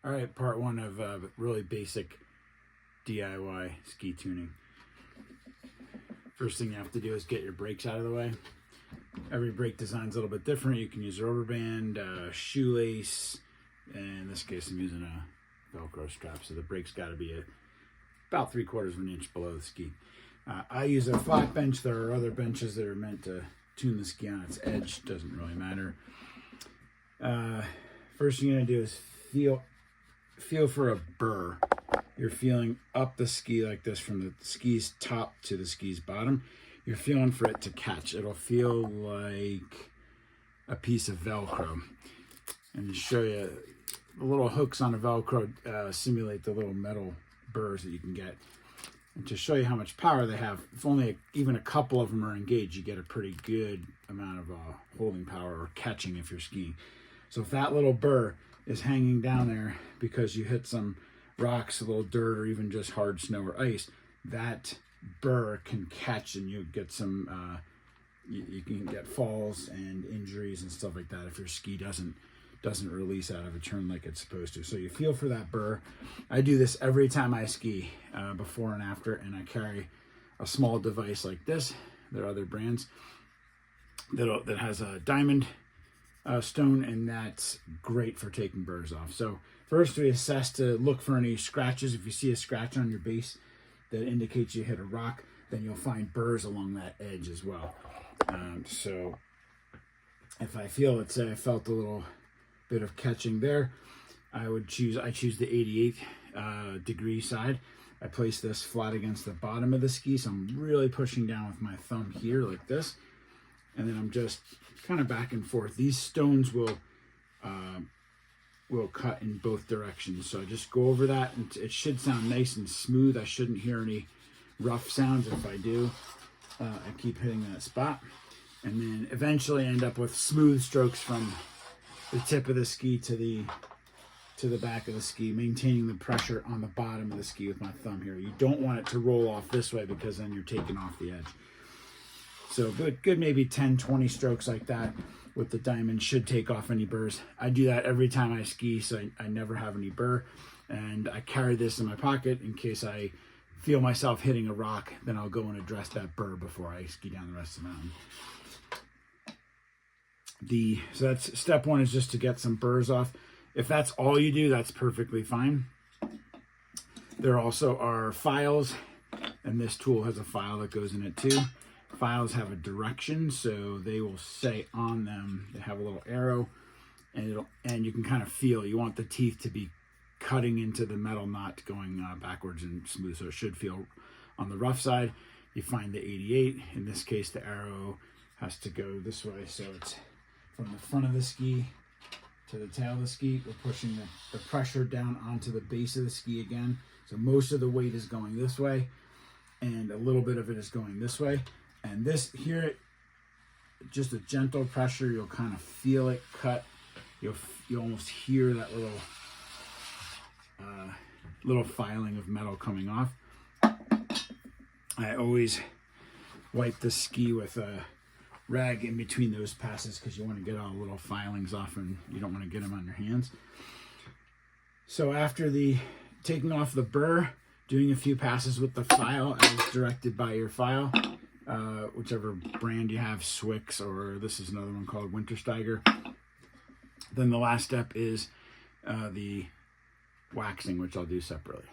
All right, part one of really basic DIY ski tuning. First thing you have to do is get your brakes out of the way. Every brake design's a little bit different. You can use a rubber band, shoelace, and in this case I'm using a Velcro strap, so the brake's got to be about 3/4 of an inch below the ski. I use a flat bench. There are other benches that are meant to tune the ski on its edge. Doesn't really matter. First thing you're going to do is feel for a burr. You're feeling up the ski like this, from the ski's top to the ski's bottom. You're feeling for it to catch. It'll feel like a piece of Velcro. And to show you, the little hooks on a Velcro simulate the little metal burrs that you can get. And to show you how much power they have, if only even a couple of them are engaged, you get a pretty good amount of holding power, or catching if you're skiing. So if that little burr is hanging down there because you hit some rocks, a little dirt, or even just hard snow or ice, that burr can catch, and you get some you can get falls and injuries and stuff like that if your ski doesn't release out of a turn like it's supposed to. So you feel for that burr. I do this every time I ski, before and after, and I carry a small device like this. There are other brands that has a diamond stone, and that's great for taking burrs off. So first we assess to look for any scratches. If you see a scratch on your base that indicates you hit a rock, then you'll find burrs along that edge as well. So if I feel, let's say I felt a little bit of catching there, I choose the 88 degree side. I place this flat against the bottom of the ski, so I'm really pushing down with my thumb here like this, and then I'm just kind of back and forth. These stones will cut in both directions, so I just go over that, and it should sound nice and smooth. I shouldn't hear any rough sounds. If I do, I keep hitting that spot, and then eventually end up with smooth strokes from the tip of the ski to the back of the ski, maintaining the pressure on the bottom of the ski with my thumb here. You don't want it to roll off this way, because then you're taking off the edge. So good maybe 10-20 strokes like that with the diamond should take off any burrs. I do that every time I ski, so I never have any burr. And I carry this in my pocket in case I feel myself hitting a rock. Then I'll go and address that burr before I ski down the rest of the mountain. So that's step one, is just to get some burrs off. If that's all you do, that's perfectly fine. There also are files, and this tool has a file that goes in it too. Files have a direction, so they will say on them, they have a little arrow, and you can kind of feel, you want the teeth to be cutting into the metal, not going backwards and smooth, so it should feel on the rough side. You find the 88. In this case, the arrow has to go this way, so it's from the front of the ski to the tail of the ski. We're pushing the pressure down onto the base of the ski again, so most of the weight is going this way, and a little bit of it is going this way. And this here, just a gentle pressure, you'll kind of feel it cut. You'll almost hear that little filing of metal coming off. I always wipe the ski with a rag in between those passes, because you want to get all the little filings off, and you don't want to get them on your hands. So after the taking off the burr, doing a few passes with the file as directed by your file, whichever brand you have, Swix, or this is another one called Wintersteiger. Then the last step is the waxing, which I'll do separately.